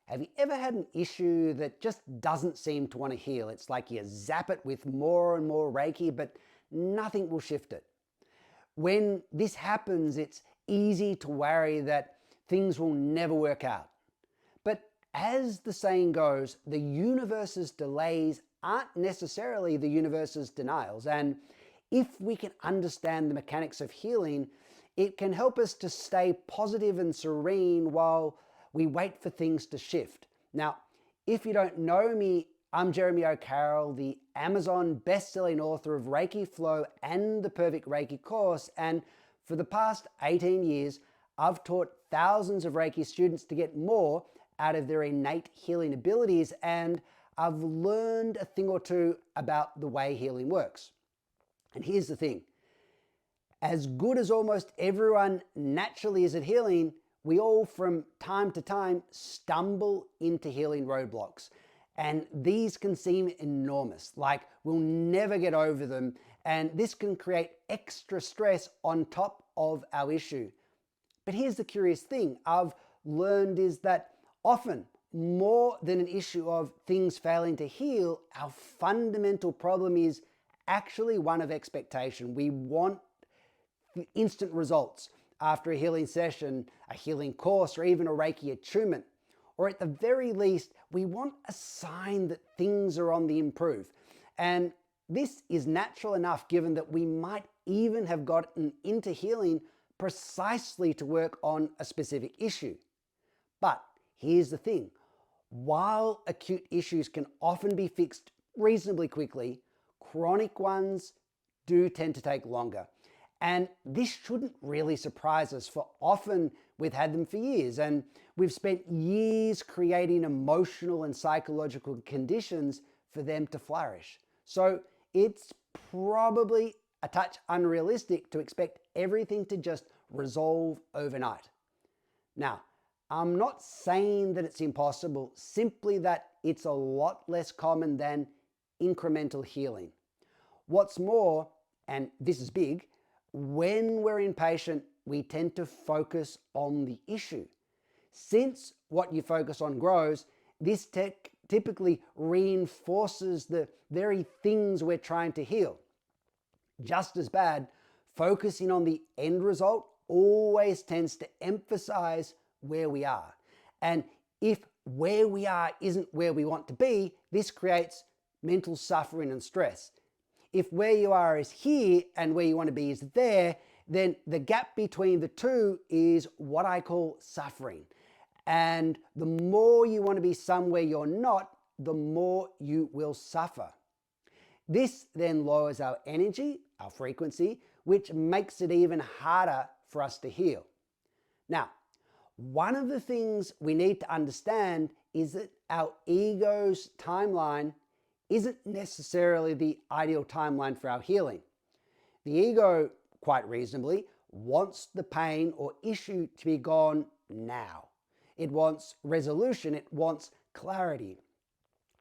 Have you ever had an issue that just doesn't seem to want to heal? It's like you zap it with more and more Reiki, but nothing will shift it. When this happens, it's easy to worry that things will never work out. But as the saying goes, the universe's delays aren't necessarily the universe's denials. And if we can understand the mechanics of healing, it can help us to stay positive and serene while we wait for things to shift. Now, if you don't know me, I'm Jeremy Ocarroll, the Amazon best-selling author of Reiki Flow and the Perfect Reiki Course. And for the past 18 years, I've taught thousands of Reiki students to get more out of their innate healing abilities, and I've learned a thing or two about the way healing works. And here's the thing. As good as almost everyone naturally is at healing, we all from time to time stumble into healing roadblocks. And these can seem enormous, like we'll never get over them. And this can create extra stress on top of our issue. But here's the curious thing I've learned is that often, more than an issue of things failing to heal, our fundamental problem is actually one of expectation. We want instant results after a healing session, a healing course, or even a Reiki attunement. Or at the very least, we want a sign that things are on the improve. And this is natural enough given that we might even have gotten into healing precisely to work on a specific issue. But here's the thing. While acute issues can often be fixed reasonably quickly, chronic ones do tend to take longer. And this shouldn't really surprise us, for often we've had them for years and we've spent years creating emotional and psychological conditions for them to flourish. So it's probably a touch unrealistic to expect everything to just resolve overnight. Now, I'm not saying that it's impossible, simply that it's a lot less common than incremental healing. What's more, and this is big, when we're impatient, we tend to focus on the issue. Since what you focus on grows, this typically reinforces the very things we're trying to heal. Just as bad, focusing on the end result always tends to emphasize where we are. And if where we are isn't where we want to be, this creates mental suffering and stress. If where you are is here and where you want to be is there, then the gap between the two is what I call suffering. And the more you want to be somewhere you're not, the more you will suffer. This then lowers our energy, our frequency, which makes it even harder for us to heal. Now, one of the things we need to understand is that our ego's timeline isn't necessarily the ideal timeline for our healing. The ego, quite reasonably, wants the pain or issue to be gone now. It wants resolution, it wants clarity.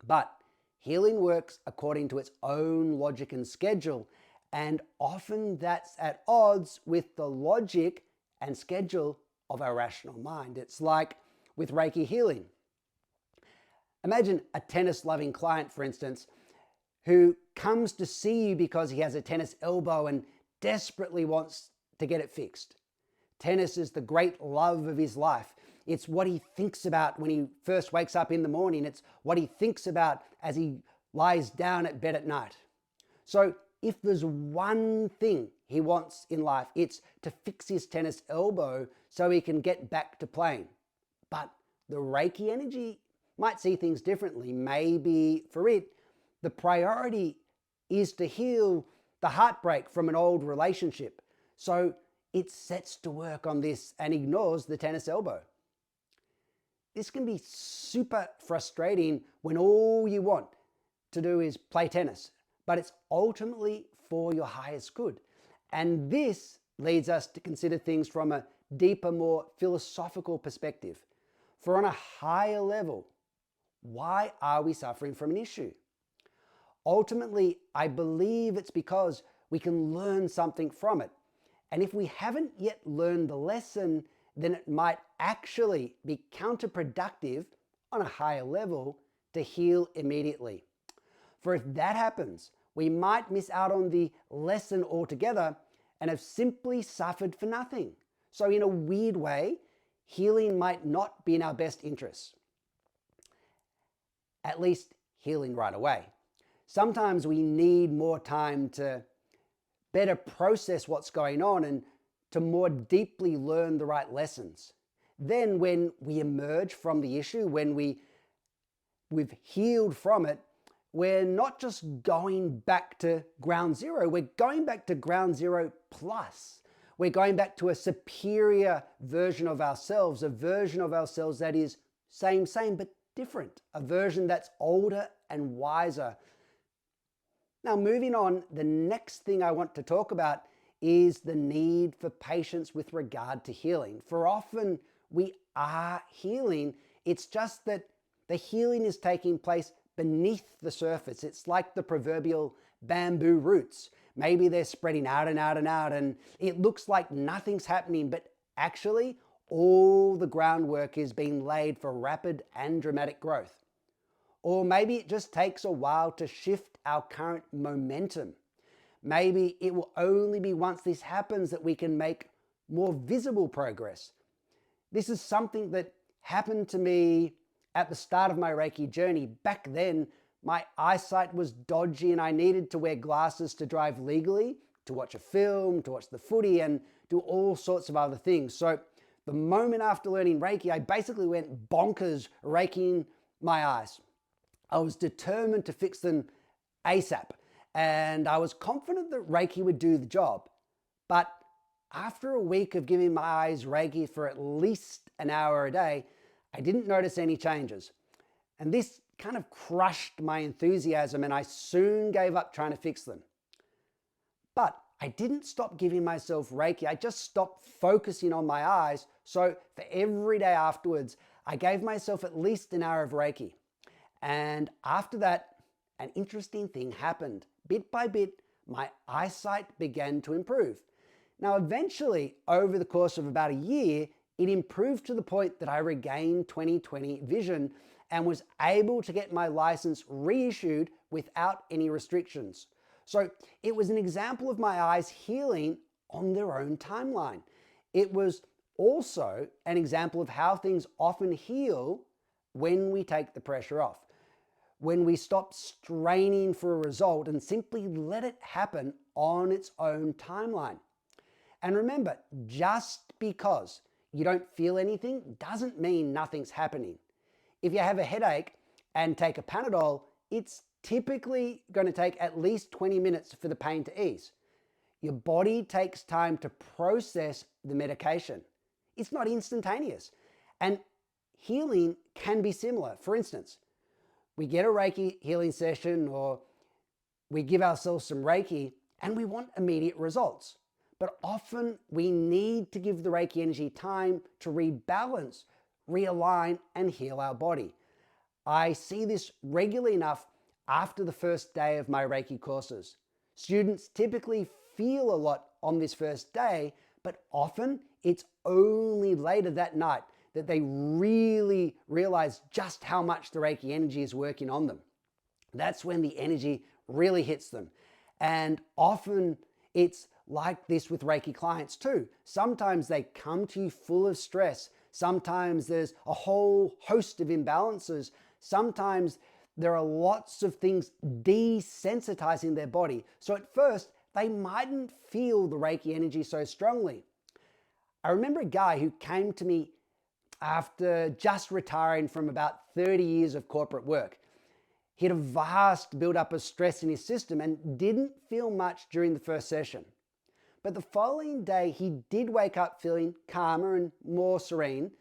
But healing works according to its own logic and schedule, and often that's at odds with the logic and schedule of our rational mind. It's like with Reiki healing. Imagine a tennis-loving client, for instance, who comes to see you because he has a tennis elbow and desperately wants to get it fixed. Tennis is the great love of his life. It's what he thinks about when he first wakes up in the morning. It's what he thinks about as he lies down at bed at night. So if there's one thing he wants in life, it's to fix his tennis elbow so he can get back to playing. But the Reiki energy might see things differently. Maybe for it, the priority is to heal the heartbreak from an old relationship. So it sets to work on this and ignores the tennis elbow. This can be super frustrating when all you want to do is play tennis, but it's ultimately for your highest good. And this leads us to consider things from a deeper, more philosophical perspective. For on a higher level, why are we suffering from an issue? Ultimately, I believe it's because we can learn something from it. And if we haven't yet learned the lesson, then it might actually be counterproductive on a higher level to heal immediately. For if that happens, we might miss out on the lesson altogether and have simply suffered for nothing. So in a weird way, healing might not be in our best interests. At least healing right away. Sometimes we need more time to better process what's going on and to more deeply learn the right lessons. Then when we emerge from the issue, when we've healed from it, we're not just going back to ground zero, we're going back to ground zero plus. We're going back to a superior version of ourselves, a version of ourselves that is same, but different, a version that's older and wiser. Now, moving on, the next thing I want to talk about is the need for patience with regard to healing. For often we are healing, it's just that the healing is taking place beneath the surface. It's like the proverbial bamboo roots. Maybe they're spreading out and out and out, and it looks like nothing's happening, but actually all the groundwork is being laid for rapid and dramatic growth. Or maybe it just takes a while to shift our current momentum. Maybe it will only be once this happens that we can make more visible progress. This is something that happened to me at the start of my Reiki journey. Back then, my eyesight was dodgy and I needed to wear glasses to drive legally, to watch a film, to watch the footy, and do all sorts of other things. So the moment after learning Reiki, I basically went bonkers Reikiing my eyes. I was determined to fix them ASAP, and I was confident that Reiki would do the job. But after a week of giving my eyes Reiki for at least an hour a day, I didn't notice any changes. And this kind of crushed my enthusiasm, and I soon gave up trying to fix them. But I didn't stop giving myself Reiki. I just stopped focusing on my eyes. So for every day afterwards, I gave myself at least an hour of Reiki. And after that, an interesting thing happened. Bit by bit, my eyesight began to improve. Now, eventually, over the course of about a year, it improved to the point that I regained 20/20 vision and was able to get my license reissued without any restrictions. So it was an example of my eyes healing on their own timeline. It was also an example of how things often heal when we take the pressure off, when we stop straining for a result and simply let it happen on its own timeline. And remember, just because you don't feel anything doesn't mean nothing's happening. If you have a headache and take a Panadol, it's typically going to take at least 20 minutes for the pain to ease. Your body takes time to process the medication. It's not instantaneous. And healing can be similar. For instance, we get a Reiki healing session or we give ourselves some Reiki and we want immediate results. But often we need to give the Reiki energy time to rebalance, realign, and heal our body. I see this regularly enough after the first day of my Reiki courses. Students typically feel a lot on this first day, but often it's only later that night that they really realize just how much the Reiki energy is working on them. That's when the energy really hits them. And often it's like this with Reiki clients too. Sometimes they come to you full of stress. Sometimes there's a whole host of imbalances. Sometimes there are lots of things desensitizing their body. So at first, they mightn't feel the Reiki energy so strongly. I remember a guy who came to me after just retiring from about 30 years of corporate work. He had a vast buildup of stress in his system and didn't feel much during the first session. But the following day, he did wake up feeling calmer and more serene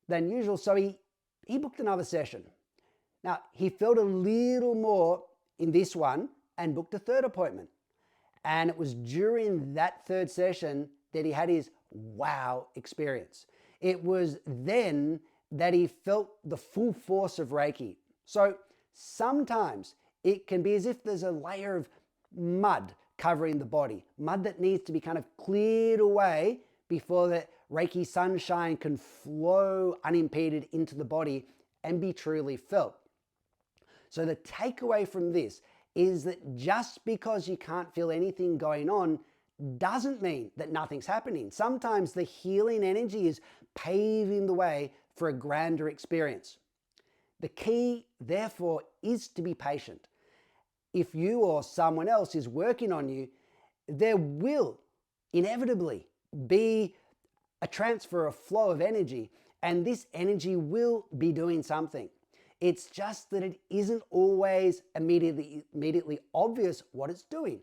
than usual, so he booked another session. Now, he felt a little more in this one and booked a third appointment. And it was during that third session that he had his wow experience. It was then that he felt the full force of Reiki. So sometimes it can be as if there's a layer of mud covering the body, mud that needs to be kind of cleared away before the Reiki sunshine can flow unimpeded into the body and be truly felt. So the takeaway from this is that just because you can't feel anything going on doesn't mean that nothing's happening. Sometimes the healing energy is paving the way for a grander experience. The key, therefore, is to be patient. If you or someone else is working on you, there will inevitably be a transfer, a flow of energy, and this energy will be doing something. It's just that it isn't always immediately obvious what it's doing.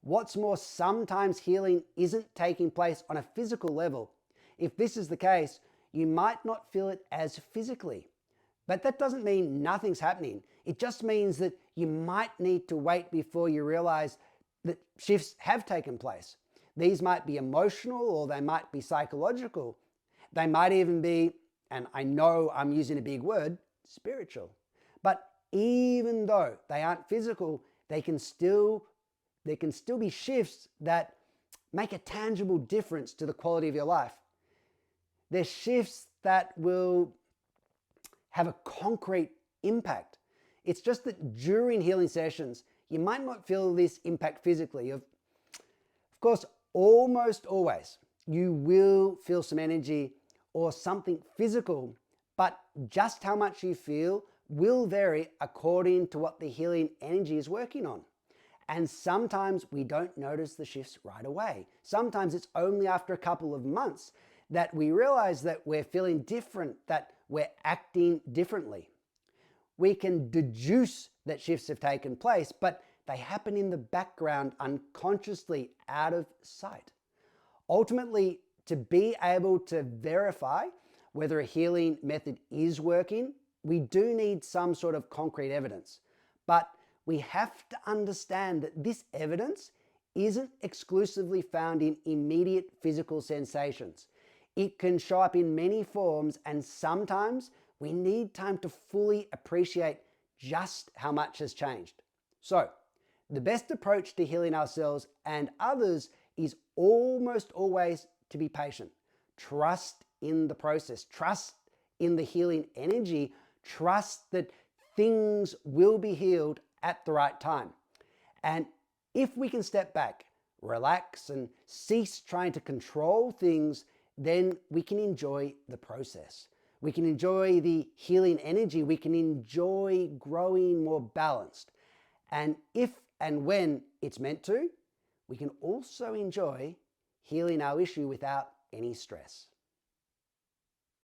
What's more, sometimes healing isn't taking place on a physical level. If this is the case, you might not feel it as physically. But that doesn't mean nothing's happening. It just means that you might need to wait before you realize that shifts have taken place. These might be emotional or they might be psychological. They might even be, and I know I'm using a big word, spiritual. But even though they aren't physical, there can still be shifts that make a tangible difference to the quality of your life. They're shifts that will have a concrete impact. It's just that during healing sessions, you might not feel this impact physically. Of course, almost always, you will feel some energy or something physical, but just how much you feel will vary according to what the healing energy is working on. And sometimes we don't notice the shifts right away. Sometimes it's only after a couple of months that we realize that we're feeling different, that we're acting differently. We can deduce that shifts have taken place, but they happen in the background unconsciously out of sight. Ultimately, to be able to verify whether a healing method is working, we do need some sort of concrete evidence. But we have to understand that this evidence isn't exclusively found in immediate physical sensations. It can show up in many forms, and sometimes we need time to fully appreciate just how much has changed. So, the best approach to healing ourselves and others is almost always to be patient. Trust in the process, trust in the healing energy, trust that things will be healed at the right time. And if we can step back, relax, and cease trying to control things, then we can enjoy the process. We can enjoy the healing energy. We can enjoy growing more balanced. And if and when it's meant to, we can also enjoy healing our issue without any stress.